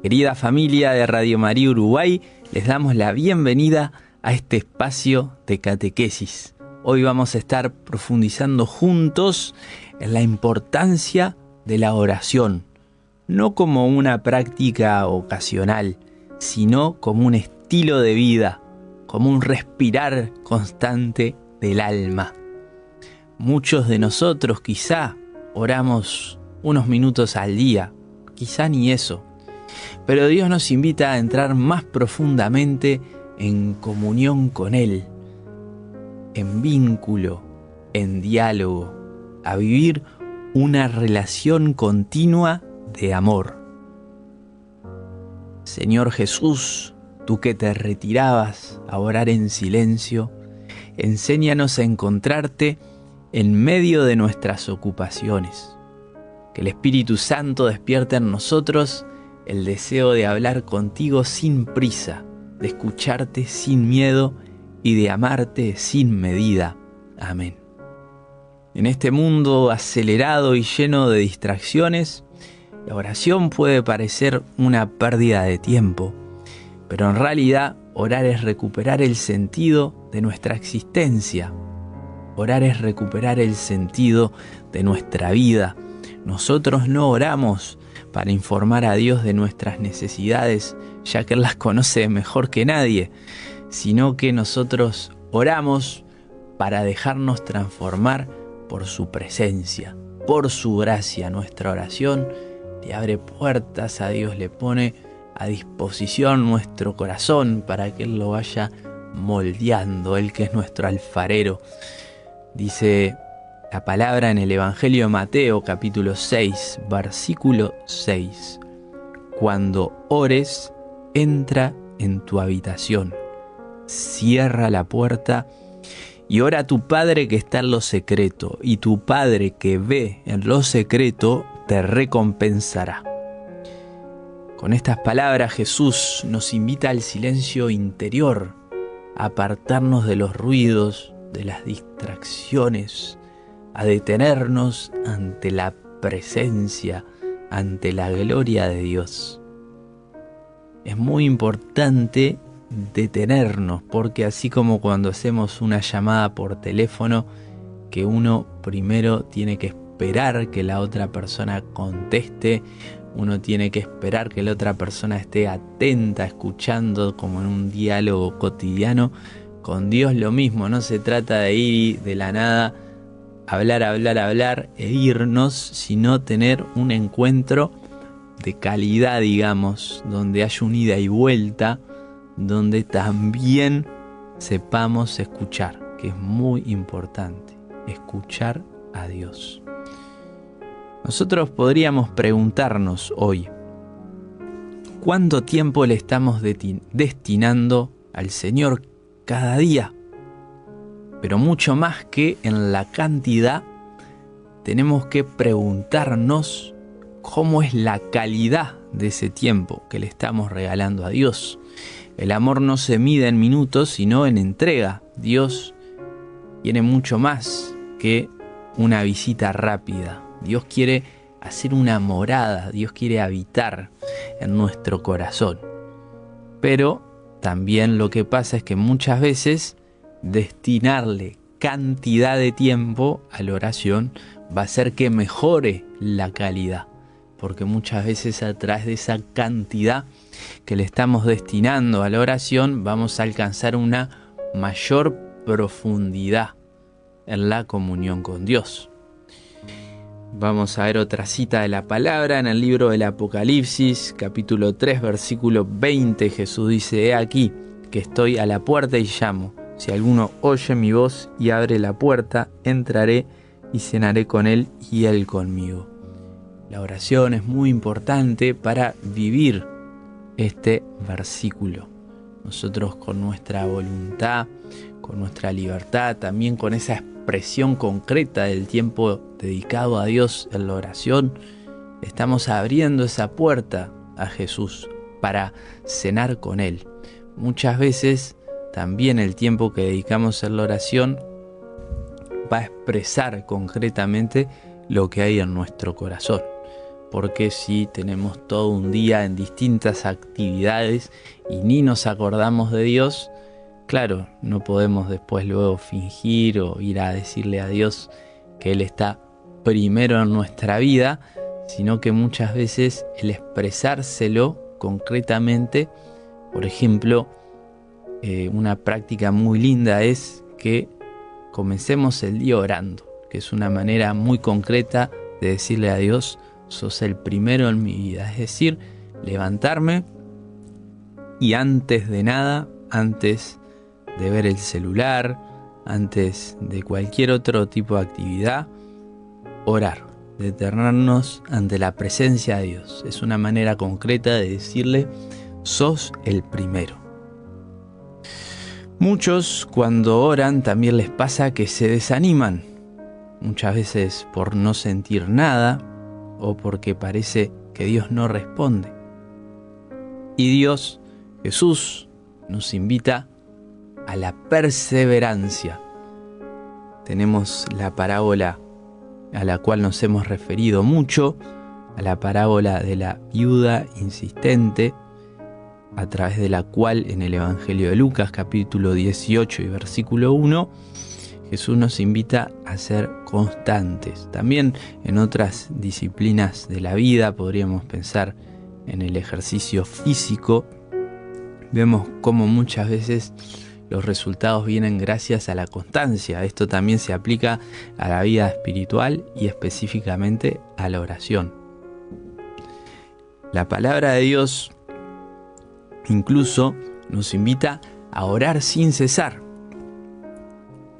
Querida familia de Radio María Uruguay, les damos la bienvenida a este espacio de catequesis. Hoy vamos a estar profundizando juntos en la importancia de la oración, no como una práctica ocasional, sino como un estilo de vida, como un respirar constante del alma. Muchos de nosotros quizá oramos unos minutos al día, quizá ni eso, pero Dios nos invita a entrar más profundamente en comunión con Él, en vínculo, en diálogo, a vivir una relación continua de amor. Señor Jesús, tú que te retirabas a orar en silencio, enséñanos a encontrarte en medio de nuestras ocupaciones. Que el Espíritu Santo despierte en nosotros el deseo de hablar contigo sin prisa, de escucharte sin miedo y de amarte sin medida. Amén. En este mundo acelerado y lleno de distracciones, la oración puede parecer una pérdida de tiempo, pero en realidad orar es recuperar el sentido de nuestra existencia. Orar es recuperar el sentido de nuestra vida. Nosotros no oramos para informar a Dios de nuestras necesidades, ya que Él las conoce mejor que nadie, sino que nosotros oramos para dejarnos transformar por su presencia, por su gracia. Nuestra oración le abre puertas a Dios, le pone a disposición nuestro corazón para que Él lo vaya moldeando, Él que es nuestro alfarero. Dice la palabra en el Evangelio de Mateo, capítulo 6, versículo 6. Cuando ores, entra en tu habitación, cierra la puerta y ora a tu Padre que está en lo secreto, y tu Padre que ve en lo secreto te recompensará. Con estas palabras Jesús nos invita al silencio interior, a apartarnos de los ruidos, de las distracciones, a detenernos ante la presencia, ante la gloria de Dios. Es muy importante detenernos, porque así como cuando hacemos una llamada por teléfono, que uno primero tiene que esperar que la otra persona conteste, uno tiene que esperar que la otra persona esté atenta, escuchando como en un diálogo cotidiano. Con Dios lo mismo, no se trata de ir de la nada, hablar e irnos, sino tener un encuentro de calidad, digamos, donde haya un ida y vuelta, donde también sepamos escuchar, que es muy importante, escuchar a Dios. Nosotros podríamos preguntarnos hoy, ¿cuánto tiempo le estamos destinando al Señor cada día? Pero mucho más que en la cantidad, tenemos que preguntarnos cómo es la calidad de ese tiempo que le estamos regalando a Dios. El amor no se mide en minutos, sino en entrega. Dios tiene mucho más que una visita rápida. Dios quiere hacer una morada, Dios quiere habitar en nuestro corazón. Pero también lo que pasa es que muchas veces destinarle cantidad de tiempo a la oración va a hacer que mejore la calidad, porque muchas veces a través de esa cantidad que le estamos destinando a la oración vamos a alcanzar una mayor profundidad en la comunión con Dios. Vamos a ver otra cita de la palabra en el libro del Apocalipsis, capítulo 3, versículo 20. Jesús dice: He aquí que estoy a la puerta y llamo. Si alguno oye mi voz y abre la puerta, entraré y cenaré con él y él conmigo. La oración es muy importante para vivir este versículo. Nosotros con nuestra voluntad, con nuestra libertad, también con esa expresión concreta del tiempo dedicado a Dios en la oración, estamos abriendo esa puerta a Jesús para cenar con Él. Muchas veces también el tiempo que dedicamos a la oración va a expresar concretamente lo que hay en nuestro corazón. porque si tenemos todo un día en distintas actividades y ni nos acordamos de Dios, claro, no podemos después luego fingir o ir a decirle a Dios que Él está primero en nuestra vida, sino que muchas veces el expresárselo concretamente, por ejemplo, una práctica muy linda es que comencemos el día orando, que es una manera muy concreta de decirle a Dios: sos el primero en mi vida. Es decir, levantarme y antes de nada, antes de ver el celular, antes de cualquier otro tipo de actividad, orar, detenernos ante la presencia de Dios. Es una manera concreta de decirle: sos el primero. Muchos cuando oran también les pasa que se desaniman, muchas veces por no sentir nada o porque parece que Dios no responde. Y Dios, Jesús, nos invita a la perseverancia. Tenemos la parábola a la cual nos hemos referido mucho, a la parábola de la viuda insistente, a través de la cual en el Evangelio de Lucas, capítulo 18 y versículo 1, Jesús nos invita a ser constantes. También en otras disciplinas de la vida podríamos pensar en el ejercicio físico. Vemos cómo muchas veces los resultados vienen gracias a la constancia. Esto también se aplica a la vida espiritual y específicamente a la oración. La palabra de Dios incluso nos invita a orar sin cesar.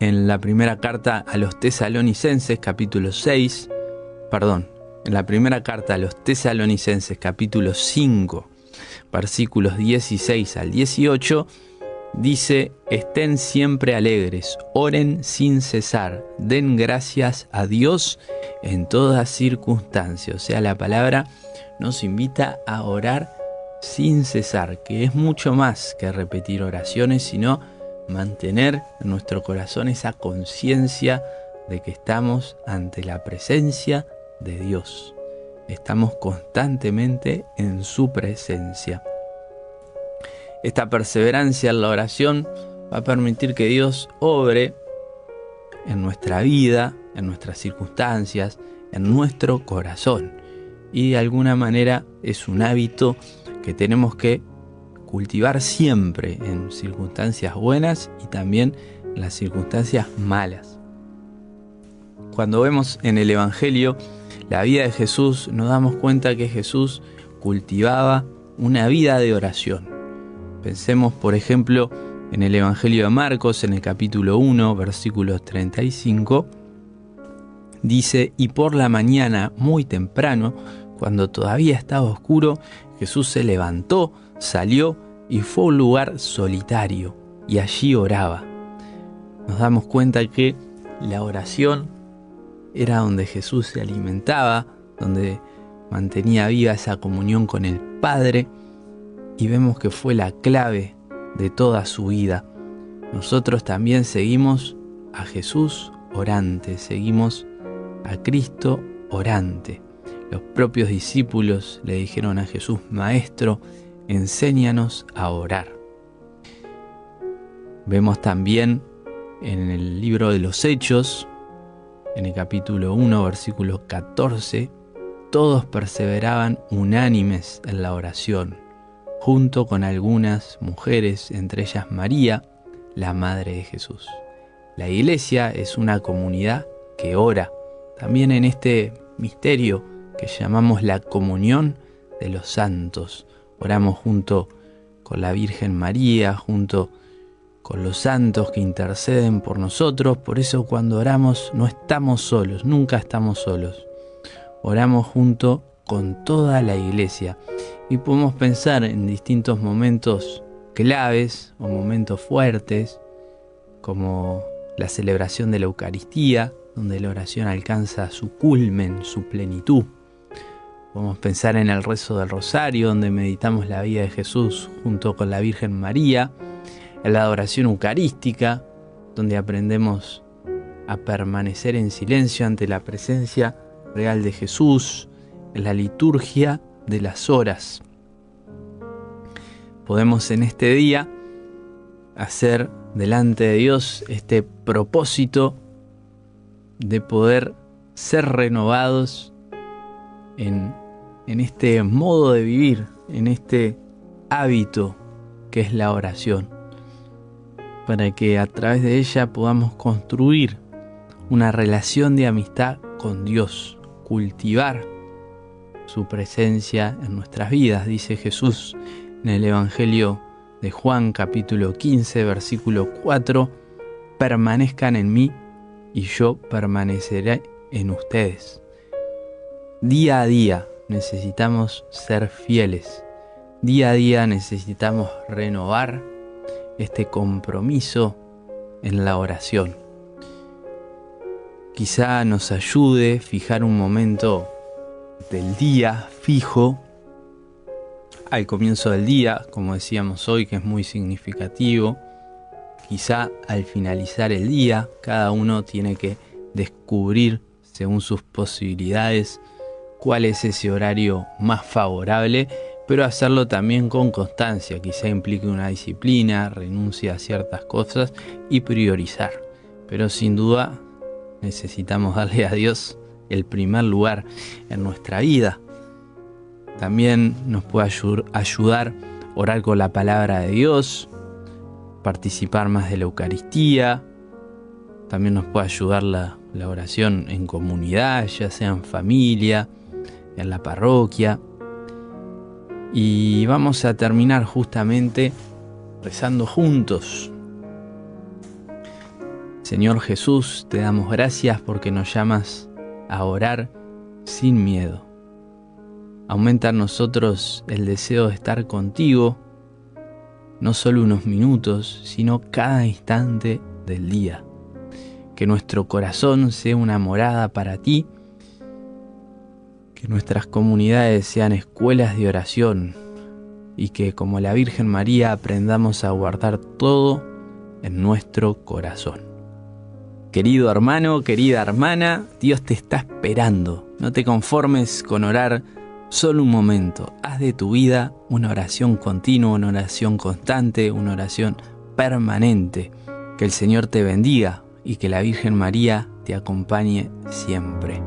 En la primera carta a los Tesalonicenses, capítulo 5, versículos 16 al 18, dice: estén siempre alegres, oren sin cesar, den gracias a Dios en todas circunstancias. O sea, la palabra nos invita a orar sin cesar, que es mucho más que repetir oraciones, sino mantener en nuestro corazón esa conciencia de que estamos ante la presencia de Dios. Estamos constantemente en su presencia. Esta perseverancia en la oración va a permitir que Dios obre en nuestra vida, en nuestras circunstancias, en nuestro corazón. Y de alguna manera es un hábito que tenemos que cultivar siempre en circunstancias buenas y también en las circunstancias malas. Cuando vemos en el Evangelio la vida de Jesús, nos damos cuenta que Jesús cultivaba una vida de oración. Pensemos, por ejemplo, en el Evangelio de Marcos, en el capítulo 1, versículos 35, dice: y por la mañana, muy temprano, cuando todavía estaba oscuro, Jesús se levantó, salió y fue a un lugar solitario y allí oraba. Nos damos cuenta que la oración era donde Jesús se alimentaba, donde mantenía viva esa comunión con el Padre, y vemos que fue la clave de toda su vida. Nosotros también seguimos a Jesús orante, seguimos a Cristo orante. Los propios discípulos le dijeron a Jesús: Maestro, enséñanos a orar. Vemos también en el libro de los Hechos, en el capítulo 1, versículo 14, todos perseveraban unánimes en la oración, junto con algunas mujeres, entre ellas María, la madre de Jesús. La iglesia es una comunidad que ora. También en este misterio que llamamos la comunión de los santos, oramos junto con la Virgen María, junto con los santos que interceden por nosotros. Por eso cuando oramos no estamos solos, nunca estamos solos. Oramos junto con toda la iglesia y podemos pensar en distintos momentos claves o momentos fuertes, como la celebración de la Eucaristía, donde la oración alcanza su culmen, su plenitud. Podemos pensar en el rezo del Rosario, donde meditamos la vida de Jesús junto con la Virgen María, en la adoración eucarística, donde aprendemos a permanecer en silencio ante la presencia real de Jesús, en la liturgia de las horas. Podemos en este día hacer delante de Dios este propósito de poder ser renovados en este modo de vivir, en este hábito que es la oración, para que a través de ella podamos construir una relación de amistad con Dios, cultivar su presencia en nuestras vidas. Dice Jesús en el Evangelio de Juan, capítulo 15, versículo 4, permanezcan en mí y yo permaneceré en ustedes. Día a día necesitamos ser fieles. Día a día necesitamos renovar este compromiso en la oración. Quizá nos ayude fijar un momento del día fijo al comienzo del día, como decíamos hoy, que es muy significativo. Quizá al finalizar el día, cada uno tiene que descubrir, según sus posibilidades, cuál es ese horario más favorable, pero hacerlo también con constancia. Quizá implique una disciplina, renuncia a ciertas cosas y priorizar. Pero sin duda necesitamos darle a Dios el primer lugar en nuestra vida. También nos puede ayudar orar con la palabra de Dios, participar más de la Eucaristía. También nos puede ayudar la oración en comunidad, ya sea en familia, en la parroquia. Y vamos a terminar justamente rezando juntos. Señor Jesús, te damos gracias porque nos llamas a orar sin miedo. Aumenta en nosotros el deseo de estar contigo, no solo unos minutos, sino cada instante del día. Que nuestro corazón sea una morada para ti, que nuestras comunidades sean escuelas de oración y que, como la Virgen María, aprendamos a guardar todo en nuestro corazón. Querido hermano, querida hermana, Dios te está esperando. No te conformes con orar solo un momento. Haz de tu vida una oración continua, una oración constante, una oración permanente. Que el Señor te bendiga y que la Virgen María te acompañe siempre.